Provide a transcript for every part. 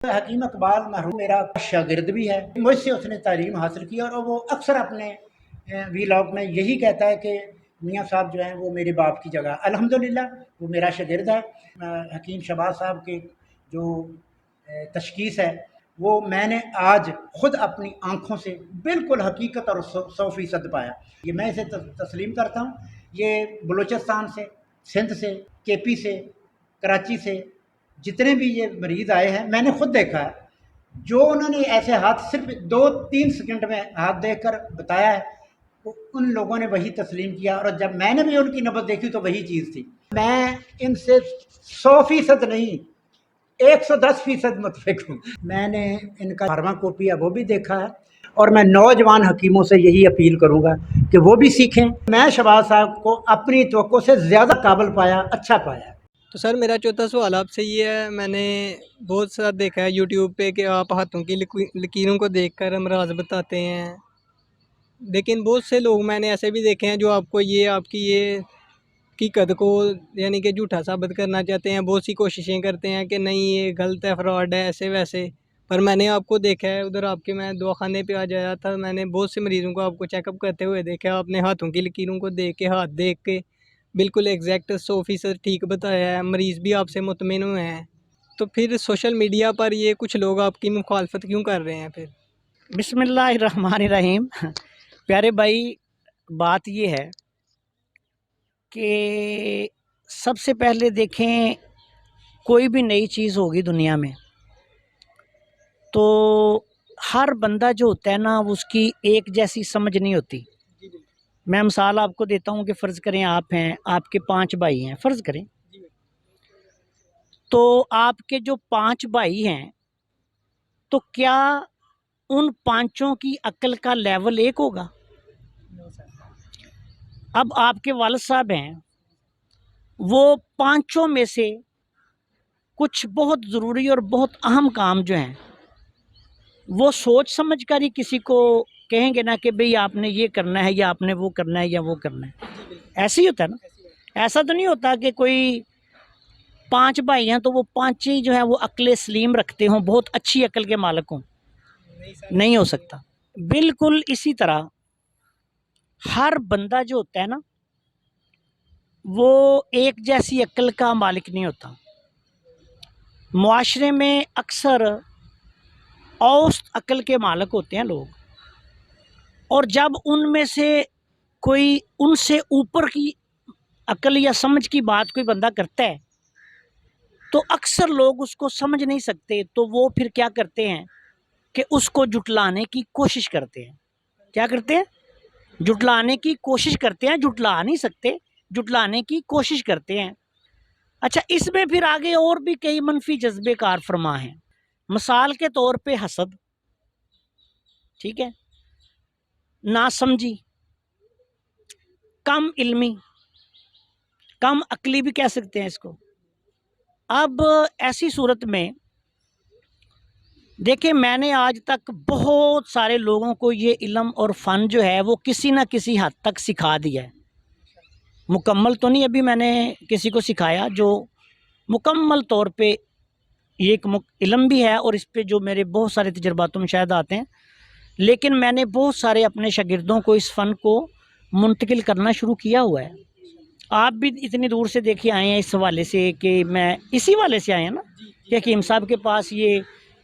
حکیم اقبال مرحوم میرا شاگرد بھی ہے، مجھ سے اس نے تعلیم حاصل کی، اور وہ اکثر اپنے ویلاگ میں یہی کہتا ہے کہ میاں صاحب جو ہیں وہ میرے باپ کی جگہ، الحمدللہ وہ میرا شاگرد ہے۔ حکیم شہباز صاحب کی جو تشخیص ہے وہ میں نے آج خود اپنی آنکھوں سے بالکل حقیقت اور 100% پایا۔ یہ میں اسے تسلیم کرتا ہوں۔ یہ بلوچستان سے، سندھ سے، کے پی سے، کراچی سے جتنے بھی یہ مریض آئے ہیں میں نے خود دیکھا ہے، جو انہوں نے ایسے ہاتھ صرف 2-3 سیکنڈ میں ہاتھ دیکھ کر بتایا ہے، ان لوگوں نے وہی تسلیم کیا، اور جب میں نے بھی ان کی نبض دیکھی تو وہی چیز تھی۔ میں ان سے 100% نہیں، 110% متفق ہوں۔ میں نے ان کا فارما کوپی ہے وہ بھی دیکھا ہے، اور میں نوجوان حکیموں سے یہی اپیل کروں گا کہ وہ بھی سیکھیں۔ میں شہباز صاحب کو اپنی توقع سے زیادہ قابل پایا، اچھا پایا۔ تو سر میرا چوتھا سوال آپ سے یہ ہے، میں نے بہت سا دیکھا ہے یوٹیوب پہ کہ آپ ہاتھوں کی لکیروں کو دیکھ کر امراض بتاتے ہیں، لیکن بہت سے لوگ میں نے ایسے بھی دیکھے ہیں جو آپ کو یہ آپ کی یہ حقیقت کو یعنی کہ جھوٹا ثابت کرنا چاہتے ہیں، بہت سی کوششیں کرتے ہیں کہ نہیں یہ غلط ہے، فراڈ ہے، ایسے ویسے۔ پر میں نے آپ کو دیکھا ہے ادھر آپ کے، میں دواخانے پہ آج آیا تھا، میں نے بہت سے مریضوں کو آپ کو چیک اپ کرتے ہوئے دیکھا، آپ نے ہاتھوں کی لکیروں کو دیکھ کے، ہاتھ دیکھ کے بالکل ایگزیکٹ 100% ٹھیک بتایا ہے، مریض بھی آپ سے مطمئن ہوئے ہیں۔ تو پھر سوشل میڈیا پر یہ کچھ لوگ آپ کی مخالفت کیوں کر رہے ہیں پھر؟ بسم اللہ الرحمن الرحیم۔ پیارے بھائی، بات یہ ہے کہ سب سے پہلے دیکھیں، کوئی بھی نئی چیز ہوگی دنیا میں تو ہر بندہ جو ہوتا ہے نا اس کی ایک جیسی سمجھ نہیں ہوتی۔ میں مثال آپ کو دیتا ہوں کہ فرض کریں آپ ہیں، آپ کے 5 بھائی ہیں، فرض کریں، تو آپ کے جو 5 بھائی ہیں تو کیا ان 5 کی عقل کا لیول ایک ہوگا؟ اب آپ کے والد صاحب ہیں، وہ 5 میں سے کچھ بہت ضروری اور بہت اہم کام جو ہیں وہ سوچ سمجھ کر ہی کسی کو کہیں گے نا کہ بھئی آپ نے یہ کرنا ہے یا آپ نے وہ کرنا ہے یا وہ کرنا ہے۔ ایسے ہی ہوتا ہے نا، ایسا تو نہیں ہوتا کہ کوئی 5 بھائی ہیں تو وہ 5 ہی جو ہے وہ عقل سلیم رکھتے ہوں، بہت اچھی عقل کے مالک ہوں، نہیں ہو سکتا۔ بالکل اسی طرح ہر بندہ جو ہوتا ہے نا وہ ایک جیسی عقل کا مالک نہیں ہوتا۔ معاشرے میں اکثر اوسط عقل کے مالک ہوتے ہیں لوگ، اور جب ان میں سے کوئی ان سے اوپر کی عقل یا سمجھ کی بات کوئی بندہ کرتا ہے تو اکثر لوگ اس کو سمجھ نہیں سکتے، تو وہ پھر کیا کرتے ہیں کہ اس کو جھٹلانے کی کوشش کرتے ہیں۔ کیا کرتے ہیں؟ جھٹلانے کی کوشش کرتے ہیں، جھٹلا نہیں سکتے، جھٹلانے کی کوشش کرتے ہیں۔ اچھا، اس میں پھر آگے اور بھی کئی منفی جذبے کار فرما ہیں۔ مثال کے طور پہ حسد، ٹھیک ہے، ناسمجھی، کم علمی، کم عقلی بھی کہہ سکتے ہیں اس کو۔ اب ایسی صورت میں دیکھیں، میں نے آج تک بہت سارے لوگوں کو یہ علم اور فن جو ہے وہ کسی نہ کسی حد تک سکھا دیا ہے۔ مکمل تو نہیں ابھی میں نے کسی کو سکھایا، جو مکمل طور پہ یہ ایک علم بھی ہے اور اس پہ جو میرے بہت سارے تجربات و مشاہدات ہیں، لیکن میں نے بہت سارے اپنے شاگردوں کو اس فن کو منتقل کرنا شروع کیا ہوا ہے۔ آپ بھی اتنی دور سے دیکھے آئے ہیں اس حوالے سے کہ میں اسی حوالے سے آئے ہیں نا کہ حکیم صاحب کے پاس یہ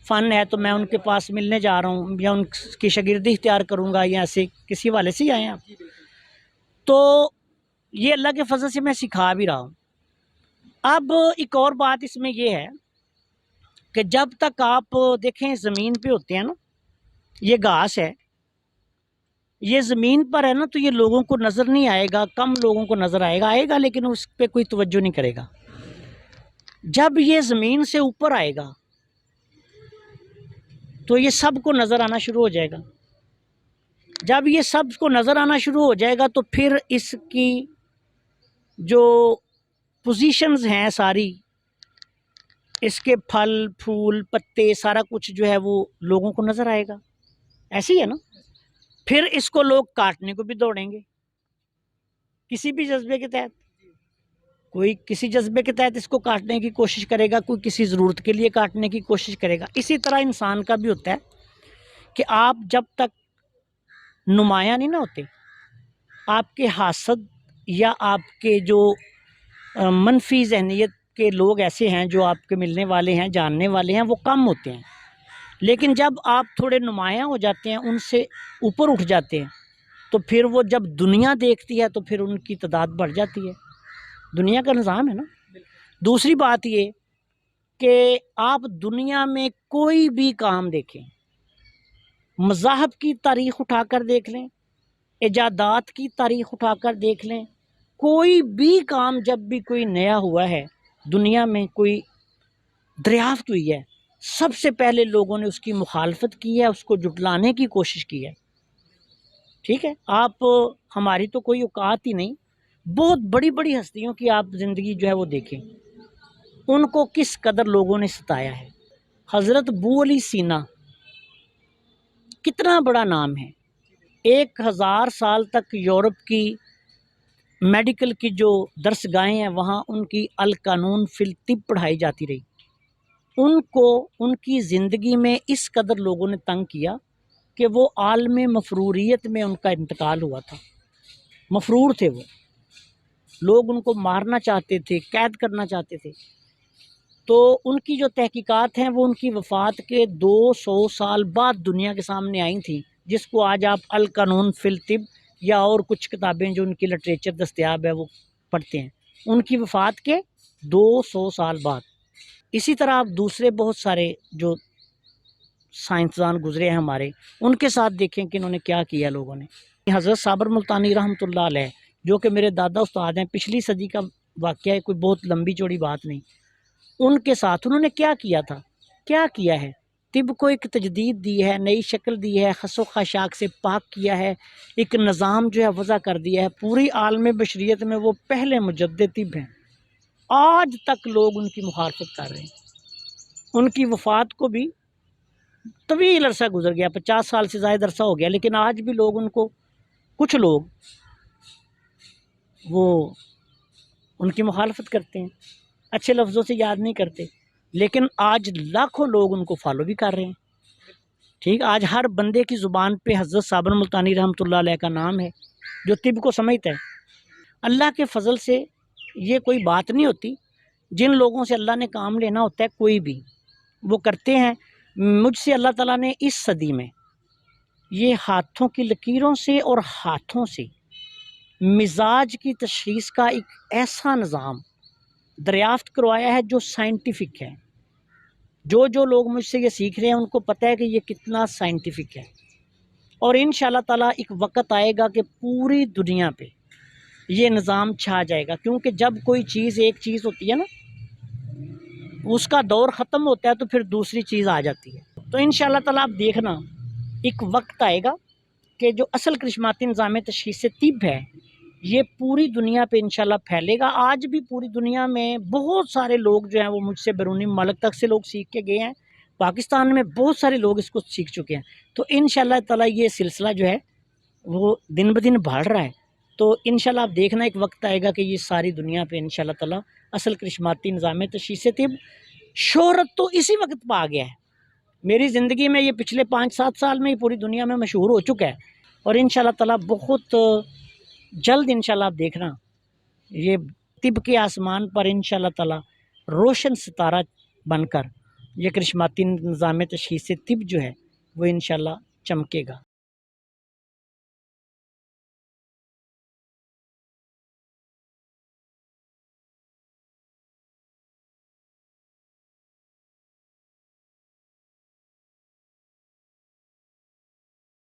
فن ہے تو میں ان کے پاس ملنے جا رہا ہوں یا ان کی شاگردی اختیار کروں گا، یا ایسے کسی حوالے سے ہی آئے ہیں آپ۔ تو یہ اللہ کے فضل سے میں سکھا بھی رہا ہوں۔ اب ایک اور بات اس میں یہ ہے کہ جب تک آپ دیکھیں زمین پہ ہوتے ہیں نا، یہ گھاس ہے، یہ زمین پر ہے نا، تو یہ لوگوں کو نظر نہیں آئے گا، کم لوگوں کو نظر آئے گا لیکن اس پہ کوئی توجہ نہیں کرے گا۔ جب یہ زمین سے اوپر آئے گا تو یہ سب کو نظر آنا شروع ہو جائے گا۔ جب یہ سب کو نظر آنا شروع ہو جائے گا تو پھر اس کی جو پوزیشنز ہیں ساری، اس کے پھل پھول پتے سارا کچھ جو ہے وہ لوگوں کو نظر آئے گا۔ ایسے ہی ہے نا، پھر اس کو لوگ کاٹنے کو بھی دوڑیں گے کسی بھی جذبے کے تحت۔ کوئی کسی جذبے کے تحت اس کو کاٹنے کی کوشش کرے گا، کوئی کسی ضرورت کے لیے کاٹنے کی کوشش کرے گا۔ اسی طرح انسان کا بھی ہوتا ہے کہ آپ جب تک نمایاں نہیں نہ ہوتے، آپ کے حاسد یا آپ کے جو منفی ذہنیت کے لوگ ایسے ہیں جو آپ کے ملنے والے ہیں، جاننے والے ہیں، وہ کم ہوتے ہیں۔ لیکن جب آپ تھوڑے نمایاں ہو جاتے ہیں، ان سے اوپر اٹھ جاتے ہیں، تو پھر وہ جب دنیا دیکھتی ہے تو پھر ان کی تعداد بڑھ جاتی ہے۔ دنیا کا نظام ہے نا۔ دوسری بات یہ کہ آپ دنیا میں کوئی بھی کام دیکھیں، مذاہب کی تاریخ اٹھا کر دیکھ لیں، ایجادات کی تاریخ اٹھا کر دیکھ لیں، کوئی بھی کام جب بھی کوئی نیا ہوا ہے، دنیا میں کوئی دریافت ہوئی ہے، سب سے پہلے لوگوں نے اس کی مخالفت کی ہے، اس کو جھٹلانے کی کوشش کی ہے۔ ٹھیک ہے، آپ ہماری تو کوئی اوقات ہی نہیں، بہت بڑی بڑی ہستیوں کی آپ زندگی جو ہے وہ دیکھیں، ان کو کس قدر لوگوں نے ستایا ہے۔ حضرت ابو علی سینا کتنا بڑا نام ہے، 1000 سال تک یورپ کی میڈیکل کی جو درس گاہیں ہیں وہاں ان کی القانون فی الطب پڑھائی جاتی رہی۔ ان کو ان کی زندگی میں اس قدر لوگوں نے تنگ کیا کہ وہ عالم مفروریت میں ان کا انتقال ہوا تھا۔ مفرور تھے وہ، لوگ ان کو مارنا چاہتے تھے، قید کرنا چاہتے تھے۔ تو ان کی جو تحقیقات ہیں وہ ان کی وفات کے 200 سال بعد دنیا کے سامنے آئی تھیں، جس کو آج آپ القانون فی الطب یا اور کچھ کتابیں جو ان کی لٹریچر دستیاب ہے وہ پڑھتے ہیں، ان کی وفات کے 200 سال بعد۔ اسی طرح آپ دوسرے بہت سارے جو سائنسدان گزرے ہیں ہمارے، ان کے ساتھ دیکھیں کہ انہوں نے کیا کیا لوگوں نے۔ حضرت صابر ملتانی رحمۃ اللہ علیہ جو کہ میرے دادا استاد ہیں، پچھلی صدی کا واقعہ ہے، کوئی بہت لمبی چوڑی بات نہیں۔ ان کے ساتھ انہوں نے کیا کیا تھا، کیا کیا ہے، طب کو ایک تجدید دی ہے، نئی شکل دی ہے، خس و خاشاک سے پاک کیا ہے، ایک نظام جو ہے وضع کر دیا ہے۔ پوری عالم بشریت میں وہ پہلے مجدد طب ہیں۔ آج تک لوگ ان کی مخالفت کر رہے ہیں۔ ان کی وفات کو بھی طویل عرصہ گزر گیا، 50 سال سے زائد عرصہ ہو گیا، لیکن آج بھی لوگ ان کو، کچھ لوگ وہ ان کی مخالفت کرتے ہیں، اچھے لفظوں سے یاد نہیں کرتے، لیکن آج لاکھوں لوگ ان کو فالو بھی کر رہے ہیں۔ ٹھیک، آج ہر بندے کی زبان پہ حضرت صابر ملتانی رحمۃ اللہ علیہ کا نام ہے، جو طب کو سمجھتا ہے۔ اللہ کے فضل سے یہ کوئی بات نہیں ہوتی، جن لوگوں سے اللہ نے کام لینا ہوتا ہے کوئی بھی وہ کرتے ہیں۔ مجھ سے اللہ تعالیٰ نے اس صدی میں یہ ہاتھوں کی لکیروں سے اور ہاتھوں سے مزاج کی تشخیص کا ایک ایسا نظام دریافت کروایا ہے جو سائنٹیفک ہے۔ جو لوگ مجھ سے یہ سیکھ رہے ہیں ان کو پتہ ہے کہ یہ کتنا سائنٹیفک ہے، اور انشاءاللہ تعالیٰ ایک وقت آئے گا کہ پوری دنیا پہ یہ نظام چھا جائے گا، کیونکہ جب کوئی چیز ایک چیز ہوتی ہے نا، اس کا دور ختم ہوتا ہے تو پھر دوسری چیز آ جاتی ہے۔ تو انشاءاللہ تعالیٰ آپ دیکھنا ایک وقت آئے گا کہ جو اصل کرشماتی نظام تشخیص طب ہے یہ پوری دنیا پہ انشاءاللہ پھیلے گا۔ آج بھی پوری دنیا میں بہت سارے لوگ جو ہیں وہ مجھ سے بیرونی ممالک تک سے لوگ سیکھ کے گئے ہیں، پاکستان میں بہت سارے لوگ اس کو سیکھ چکے ہیں۔ تو انشاءاللہ تعالیٰ یہ سلسلہ جو ہے وہ دن بدن بڑھ رہا ہے، تو انشاءاللہ آپ دیکھنا ایک وقت آئے گا کہ یہ ساری دنیا پہ انشاءاللہ تعالیٰ اصل کرشماتی نظام تشخیص طب شہرت تو اسی وقت پا گیا ہے۔ میری زندگی میں یہ پچھلے 5-7 سال میں ہی پوری دنیا میں مشہور ہو چکا ہے، اور انشاءاللہ تعالیٰ بہت جلد انشاءاللہ آپ دیکھنا یہ طب کے آسمان پر انشاءاللہ تعالیٰ روشن ستارہ بن کر یہ کرشماتی نظام تشخیص طب جو ہے وہ انشاءاللہ چمکے گا۔